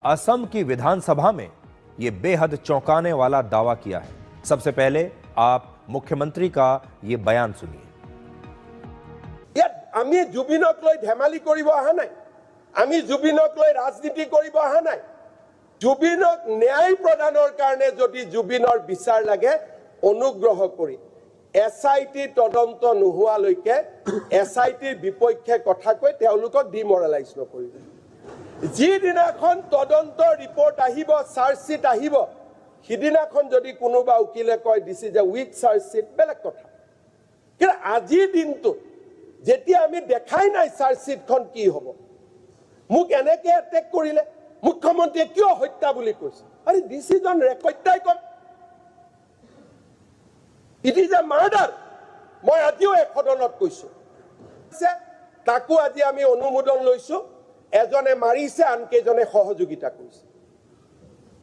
असम की विधानसभा में ये बेहद चौंकाने वाला दावा किया है। सबसे पहले आप मुख्यमंत्री का ये बयान सुनिए। आमी जुबिनक লৈ ধেমালি কৰিব অহা নাই, আমি जुबिनक লৈ ৰাজনীতি কৰিব অহা নাই। जुबिनक ন্যায় প্ৰদানৰ কাৰণে যদি जुबिনৰ বিচাৰ লাগে অনুগ্ৰহ কৰি এসআইটি তদন্ত নোহোৱালৈকে এসআইটিৰ বিপক্ষে কথা কৈ তেওঁলোকক ডিমৰালাইজ নকৰিব। যিদিনাখন তদন্ত ৰিপৰ্ট আহিব, চাৰ্জশিট আহিব, সিদিনাখন যদি কোনোবা উকিলে কয় দিছ ইজ এ উইক চাৰ্জশিট, বেলেগ কথা। কিন্তু আজিৰ দিনটো যেতিয়া আমি দেখাই নাই চাৰ্জশিটখন কি হ'ব, মোক এনেকে এটেক কৰিলে, মুখ্যমন্ত্ৰীয়ে কিয় হত্যা বুলি কৈছে? আৰে দিছ ইজ অন ৰেকৰ্ডাই কম, ইট ইজ এ মাৰ্ডাৰ। মই আজিও এক সদনত কৈছো, তাকো আজি আমি অনুমোদন লৈছো। এজনে মাৰিছে, আনকেইজনে সহযোগিতা কৰিছে।